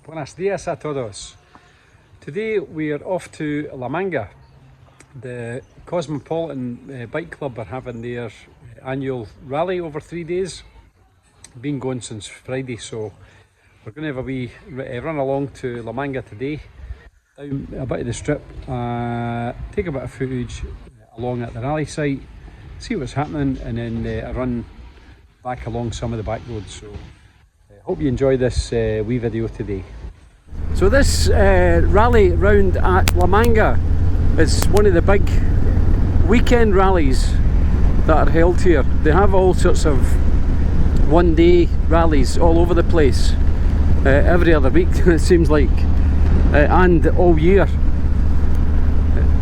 Buenos días a todos. Today we are off to La Manga. The Cosmopolitan Bike Club are having their annual rally over 3 days. Been going since Friday, so we're going to have a wee run along to La Manga today, down a bit of the strip, take a bit of footage along at the rally site, see what's happening, and then a run back along some of the back roads. So hope you enjoy this wee video today. So this rally round at La Manga is one of the big weekend rallies that are held here. They have all sorts of one-day rallies all over the place, every other week it seems like, and all year.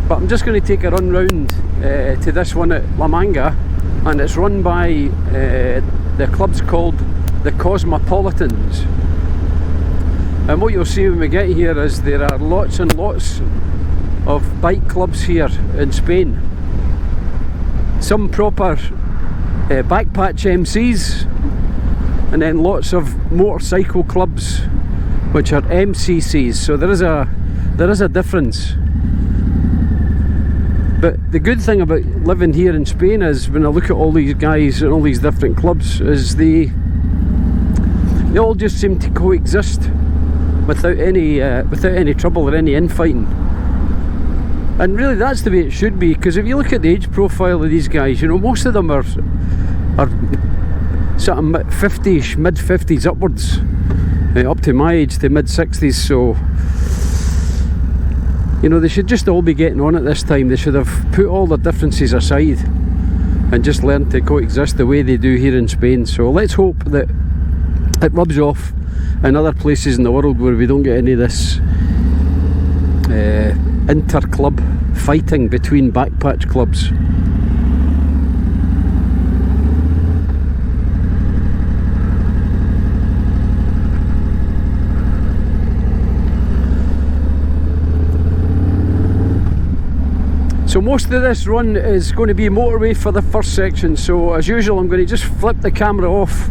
But I'm just going to take a run round to this one at La Manga, and it's run by the club's called the Cosmopolitans. And what you'll see when we get here is there are lots and lots of bike clubs here in Spain. Some proper backpatch MCs, and then lots of motorcycle clubs which are MCCs. So there is a difference. But the good thing about living here in Spain is, when I look at all these guys and all these different clubs, is they all just seem to coexist without any trouble or any infighting. And really that's the way it should be, because if you look at the age profile of these guys, you know, most of them are sort of mid-50s, mid-50s upwards, up to my age, to mid-60s. So, you know, they should just all be getting on at this time. They should have put all their differences aside and just learn to coexist the way they do here in Spain. So let's hope that it rubs off in other places in the world where we don't get any of this inter-club fighting between backpatch clubs. So most of this run is going to be motorway for the first section, so as usual I'm going to just flip the camera off,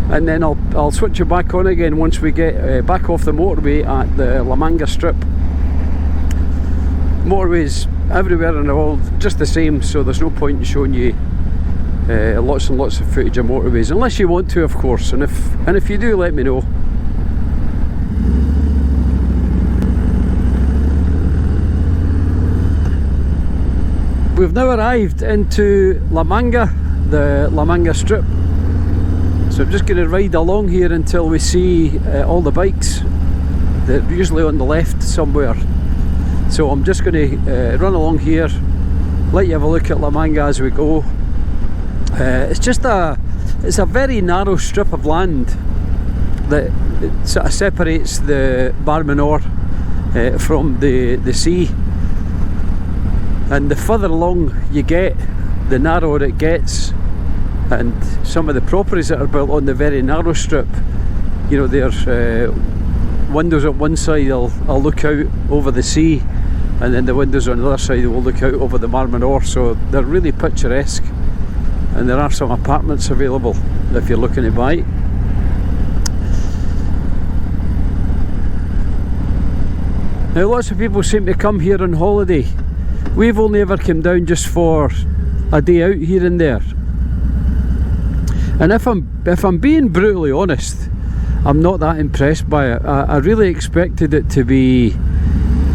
and then I'll switch it back on again once we get back off the motorway at the La Manga strip. Motorways everywhere in the world just the same, so there's no point in showing you lots and lots of footage of motorways, unless you want to, of course, and if you do, let me know. We've now arrived into La Manga, the La Manga strip. So I'm just going to ride along here until we see all the bikes. They're usually on the left somewhere. So I'm just going to run along here, let you have a look at La Manga as we go. It's a very narrow strip of land that sort of separates the Mar Menor from the sea. And the further along you get, the narrower it gets. And some of the properties that are built on the very narrow strip, you know, there's windows at one side will look out over the sea, and then the windows on the other side will look out over the Mar Menor. So they're really picturesque, and there are some apartments available if you're looking to buy. Now lots of people seem to come here on holiday. We've only ever come down just for a day out here and there. And if I'm being brutally honest, I'm not that impressed by it. I really expected it to be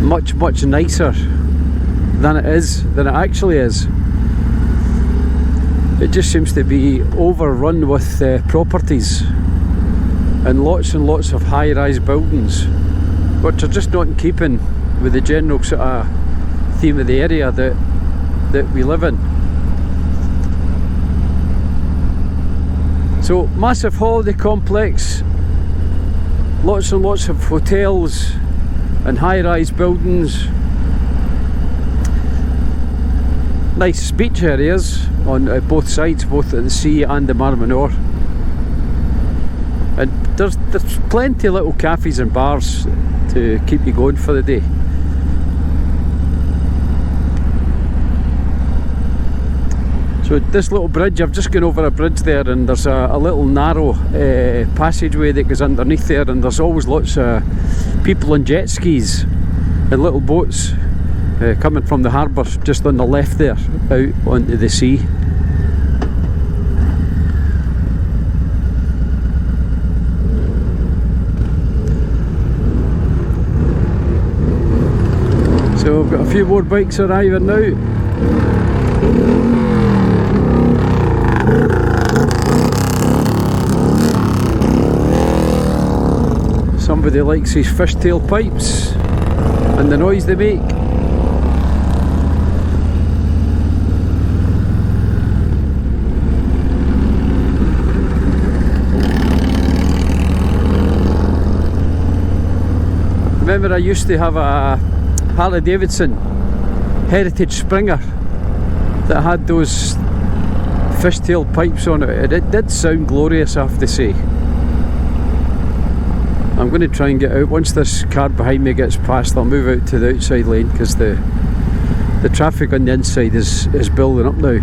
much nicer than it actually is. It just seems to be overrun with properties and lots of high-rise buildings, which are just not in keeping with the general sort of theme of the area that we live in. So massive holiday complex, lots and lots of hotels and high-rise buildings, nice beach areas on both sides, both at the sea and the Mar Menor. And there's plenty of little cafes and bars to keep you going for the day. So So this little bridge, I've just gone over a bridge there, and there's a little narrow passageway that goes underneath there, and there's always lots of people on jet skis and little boats coming from the harbour just on the left there, out onto the sea. So we've got a few more bikes arriving now. Somebody likes these fishtail pipes and the noise they make. Remember, I used to have a Harley Davidson Heritage Springer that had those fishtail pipes on it, and it did sound glorious, I have to say. I'm going to try and get out. Once this car behind me gets past, I'll move out to the outside lane, because the traffic on the inside is building up now.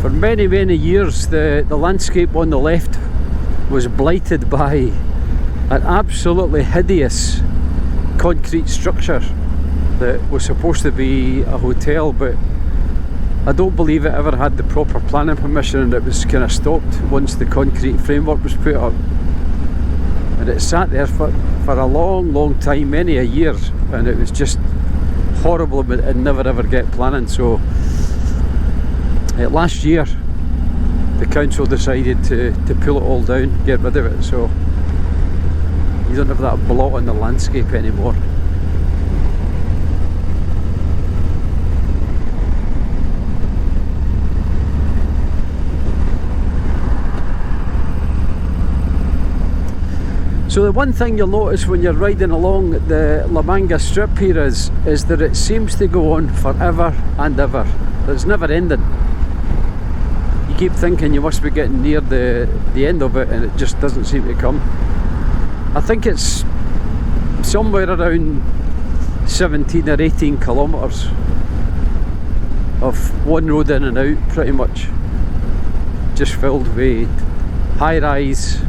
For many years the landscape on the left was blighted by an absolutely hideous concrete structure that was supposed to be a hotel, but I don't believe it ever had the proper planning permission, and it was kind of stopped once the concrete framework was put up. And it sat there for a long time, many a year, and it was just horrible, but it never ever get planning. So last year the council decided to pull it all down, get rid of it, so you don't have that blot on the landscape anymore. So the one thing you'll notice when you're riding along the La Manga strip here is that it seems to go on forever and ever. It's never ending. You keep thinking you must be getting near the end of it, and it just doesn't seem to come. I think it's somewhere around 17 or 18 kilometres of one road in and out, pretty much, just filled with high-rise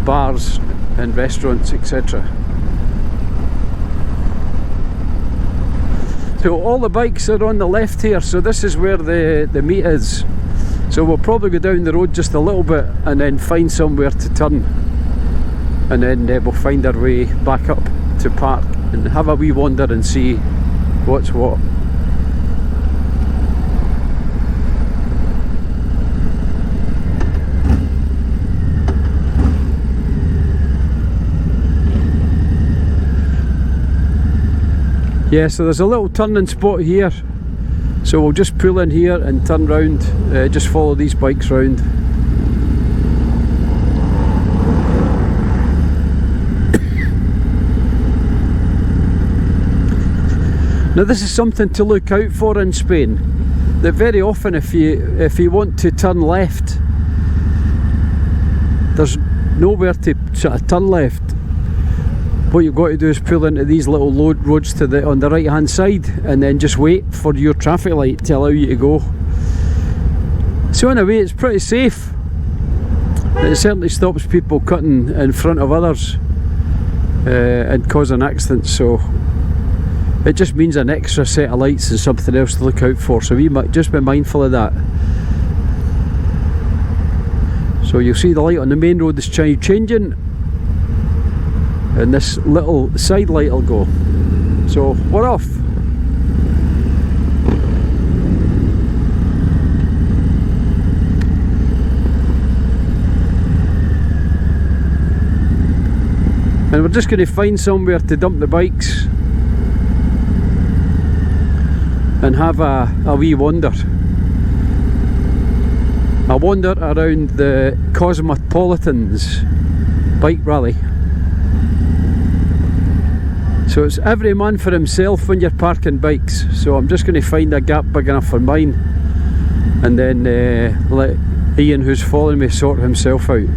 bars and restaurants, etc. So all the bikes are on the left here, so this is where the meet is. So we'll probably go down the road just a little bit and then find somewhere to turn, and then we'll find our way back up to park and have a wee wander and see what's what. Yeah, so there's a little turning spot here, so we'll just pull in here and turn round, just follow these bikes round. Now this is something to look out for in Spain, that very often if you want to turn left, there's nowhere to sort of turn left. What you've got to do is pull into these little roads on the right hand side, and then just wait for your traffic light to allow you to go. So in a way it's pretty safe. It certainly stops people cutting in front of others and causing accidents, so it just means an extra set of lights and something else to look out for, so we might just be mindful of that. So you'll see the light on the main road is changing, and this little side light will go. So we're off. And we're just going to find somewhere to dump the bikes and have a wee wander. A wander around the Cosmopolitans Bike Rally. So it's every man for himself when you're parking bikes. So I'm just going to find a gap big enough for mine, and then let Ian, who's following me, sort himself out.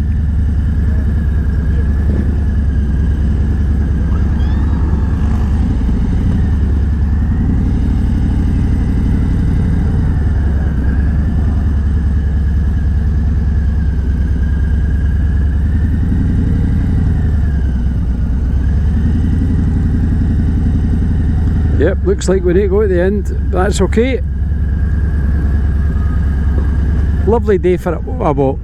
Yep, looks like we need to go at the end. That's okay. Lovely day for a walk.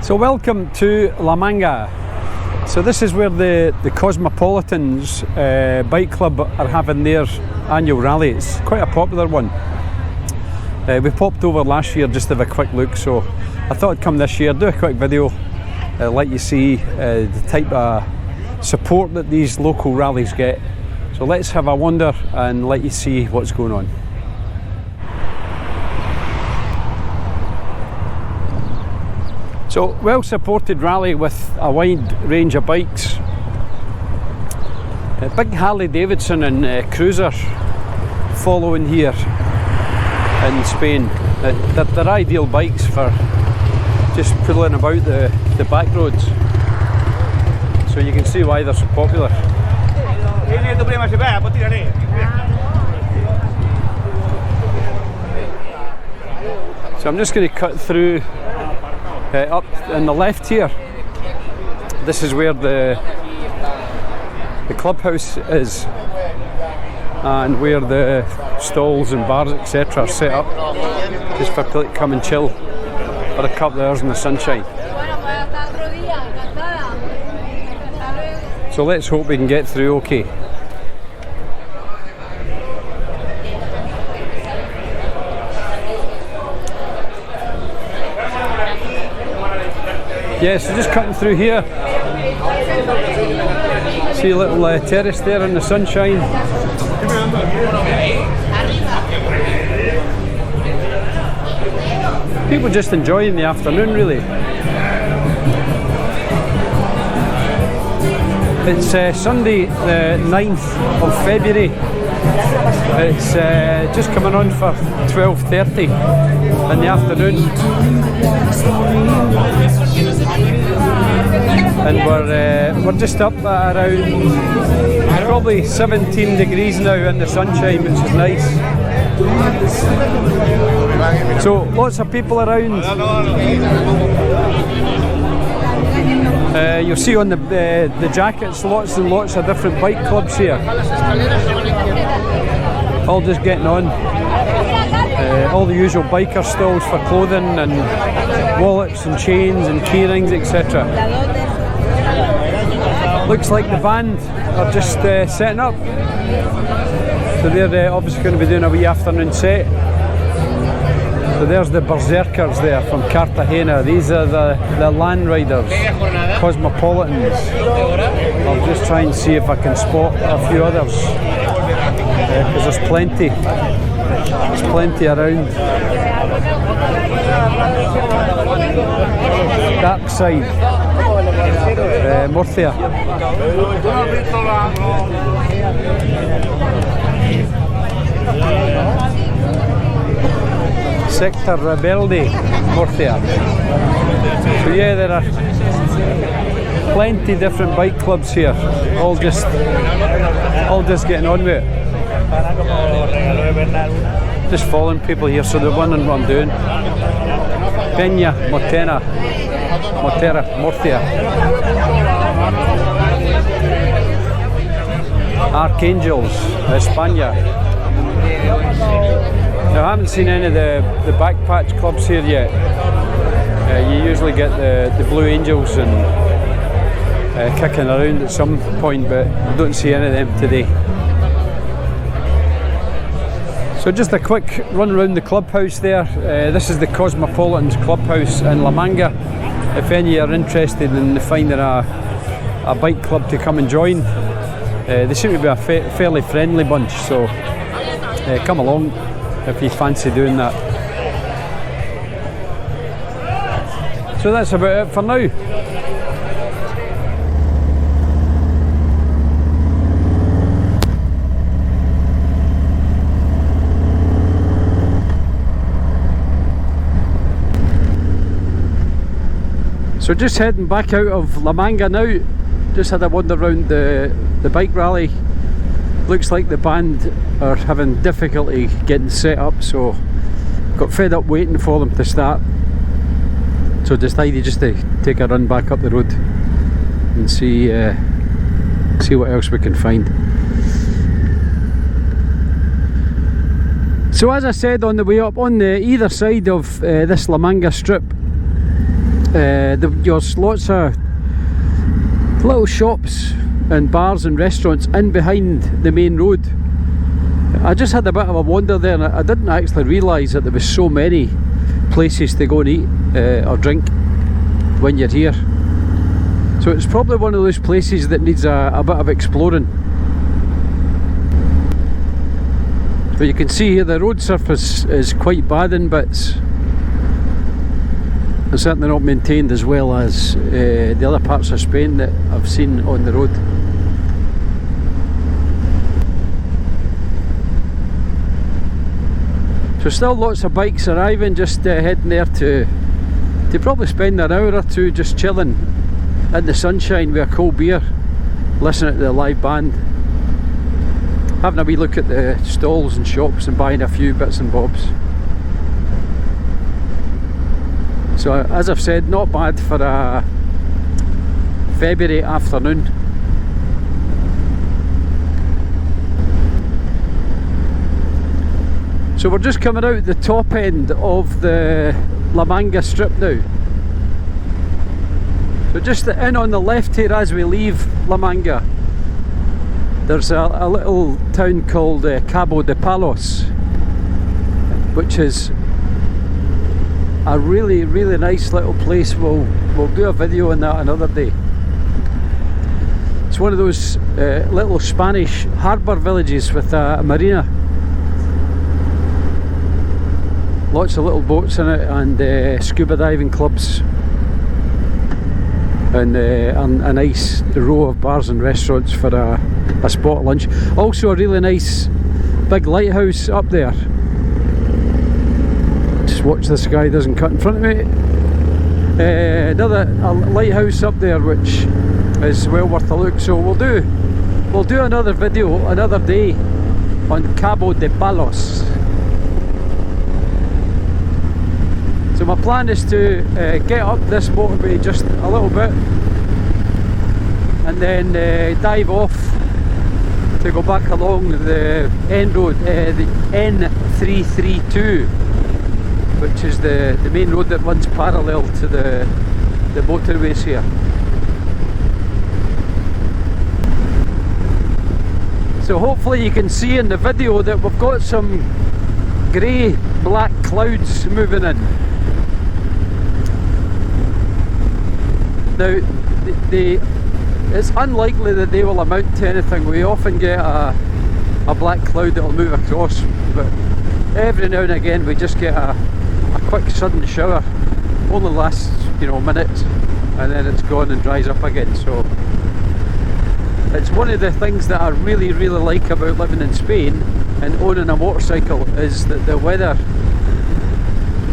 So welcome to La Manga. So this is where the Cosmopolitans Bike Club are having their annual rally. It's quite a popular one. We popped over last year just to have a quick look, so I thought I'd come this year, do a quick video, let you see the type of support that these local rallies get. So let's have a wander and let you see what's going on. So, well supported rally with a wide range of bikes. A big Harley Davidson and Cruiser following here in Spain. They're ideal bikes for just pulling about the back roads, so you can see why they're so popular. So I'm just going to cut through up on the left here. This is where the clubhouse is, and where the stalls and bars etc. are set up just for people to come and chill for a couple of hours in the sunshine. So let's hope we can get through okay. Yes, so just cutting through here. See a little terrace there in the sunshine. People just enjoying the afternoon, really. It's Sunday the 9th of February. It's just coming on for 12:30 in the afternoon. And we're just up at around probably 17 degrees now in the sunshine, which is nice. So lots of people around. You'll see on the jackets lots and lots of different bike clubs here, all just getting on. All the usual biker stalls for clothing and wallets and chains and keyrings etc. Looks like the band are just setting up, so they're obviously going to be doing a wee afternoon set. So there's the Berserkers there from Cartagena. These are the Land Riders, Cosmopolitans. I'll just try and see if I can spot a few others, because there's plenty around. Dark Side, Murcia. Sector Rebelde, Murcia. So yeah, there are plenty different bike clubs here, all just getting on with it. Just following people here, so they're wondering what I'm doing. Peña Motera, Murcia. Archangels, España. Now, I haven't seen any of the backpatch clubs here yet. You usually get the Blue Angels and kicking around at some point, but I don't see any of them today. So just a quick run around the clubhouse there. This is the Cosmopolitans Clubhouse in La Manga. If any are interested in finding a bike club to come and join, they seem to be a fairly friendly bunch, so come along. if you fancy doing that. So that's about it for now. So just heading back out of La Manga now. Just had a wander around the bike rally. Looks like the band are having difficulty getting set up, so got fed up waiting for them to start. So decided just to take a run back up the road and see what else we can find. So as I said on the way up, on the either side of this La Manga strip, there's lots of little shops and bars and restaurants in behind the main road. I just had a bit of a wander there, and I didn't actually realise that there was so many places to go and eat or drink when you're here. So it's probably one of those places that needs a bit of exploring. But you can see here the road surface is quite bad in bits. It's certainly not maintained as well as the other parts of Spain that I've seen on the road. So still lots of bikes arriving, just heading there to probably spend an hour or two just chilling in the sunshine with a cold beer, listening to the live band, having a wee look at the stalls and shops and buying a few bits and bobs. So as I've said, not bad for a February afternoon. So we're just coming out the top end of the La Manga strip now. So just in on the left here as we leave La Manga, there's a little town called Cabo de Palos, which is a really nice little place. We'll do a video on that another day. It's one of those little Spanish harbour villages with a marina. Lots of little boats in it, and scuba diving clubs, and a nice row of bars and restaurants for a spot lunch. Also a really nice big lighthouse up there. Just watch this guy doesn't cut in front of me. Another lighthouse up there which is well worth a look. So we'll do another video another day on Cabo de Palos. So my plan is to get up this motorway just a little bit and then dive off to go back along the end road, the N332, which is the main road that runs parallel to the motorways here. So hopefully you can see in the video that we've got some grey black clouds moving in. Now it's unlikely that they will amount to anything. We often get a black cloud that will move across, but every now and again we just get a quick sudden shower. Only lasts, minutes, and then it's gone and dries up again. So it's one of the things that I really like about living in Spain and owning a motorcycle, is that the weather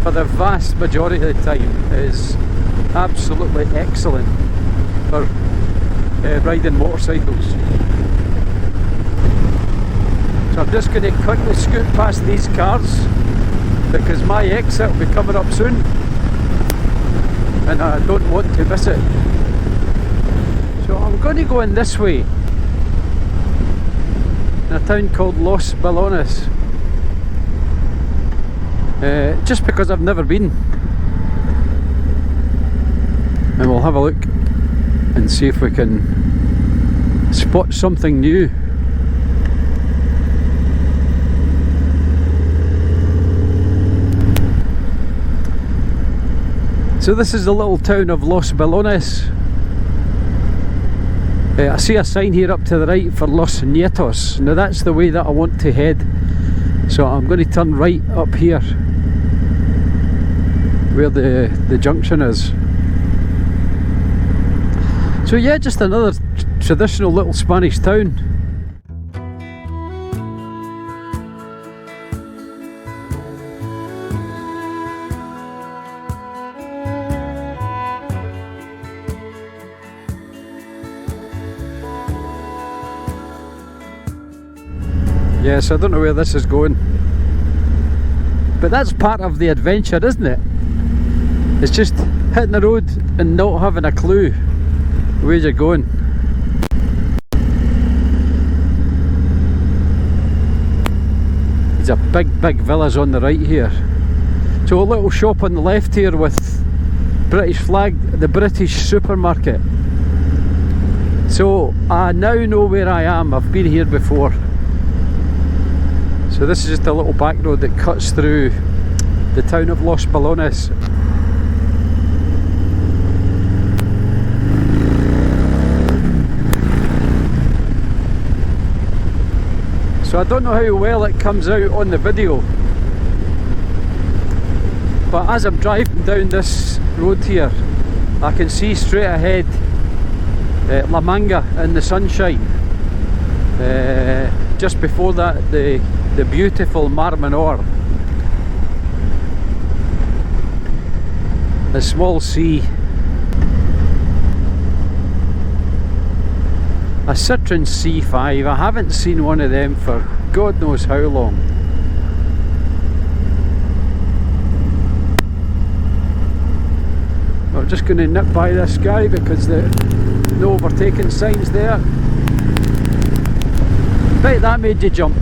for the vast majority of the time is absolutely excellent for riding motorcycles. So I'm just going to quickly scoot past these cars because my exit will be coming up soon and I don't want to miss it. So I'm going to go in this way, in a town called Los Ballones, just because I've never been, and we'll have a look and see if we can spot something new. So this is the little town of Los Ballones. I see a sign here up to the right for Los Nietos. Now that's the way that I want to head So I'm going to turn right up here where the junction is. So yeah, just another traditional little Spanish town. Yes, I don't know where this is going, but that's part of the adventure, isn't it? It's just hitting the road and not having a clue where you're going. There's a big villas on the right here. So a little shop on the left here with British flag, the British supermarket. So I now know where I am. I've been here before. So this is just a little back road that cuts through the town of Los Balones. So I don't know how well it comes out on the video, but as I'm driving down this road here, I can see straight ahead La Manga in the sunshine. Just before that, the beautiful Mar Menor, the small sea, a Citroen C5. I haven't seen one of them for God knows how long. We're just going to nip by this guy because the no overtaking sign's there. Bet that made you jump.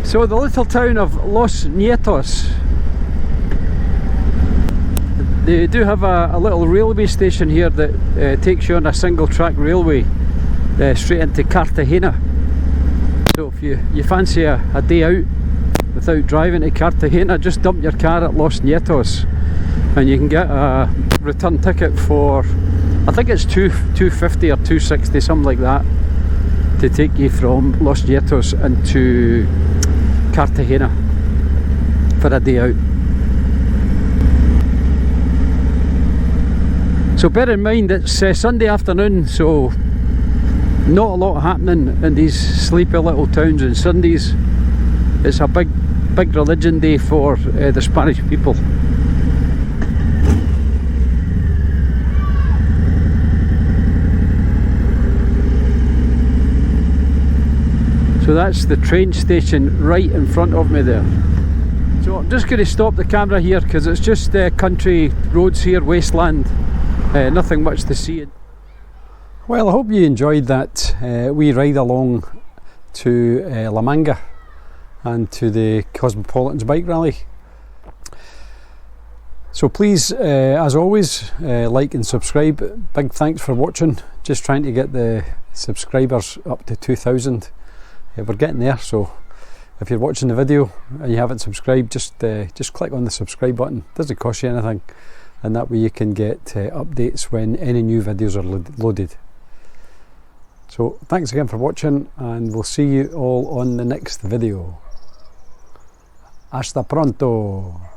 So the little town of Los Nietos, they do have a little railway station here that takes you on a single track railway straight into Cartagena. So if you fancy a day out without driving to Cartagena, just dump your car at Los Nietos and you can get a return ticket for, I think it's $2.50 or $2.60, something like that, to take you from Los Nietos into Cartagena for a day out. So bear in mind it's Sunday afternoon, so not a lot happening in these sleepy little towns on Sundays. It's a big religion day for the Spanish people. So that's the train station right in front of me there. So I'm just going to stop the camera here because it's just country roads here, wasteland, nothing much to see. Well, I hope you enjoyed that wee ride along to La Manga and to the Cosmopolitans Bike Rally. So please, as always, like and subscribe. Big thanks for watching. Just trying to get the subscribers up to 2,000. We're getting there, so if you're watching the video and you haven't subscribed, just click on the subscribe button. Doesn't cost you anything, and that way you can get updates when any new videos are loaded. So thanks again for watching, and we'll see you all on the next video. Hasta pronto!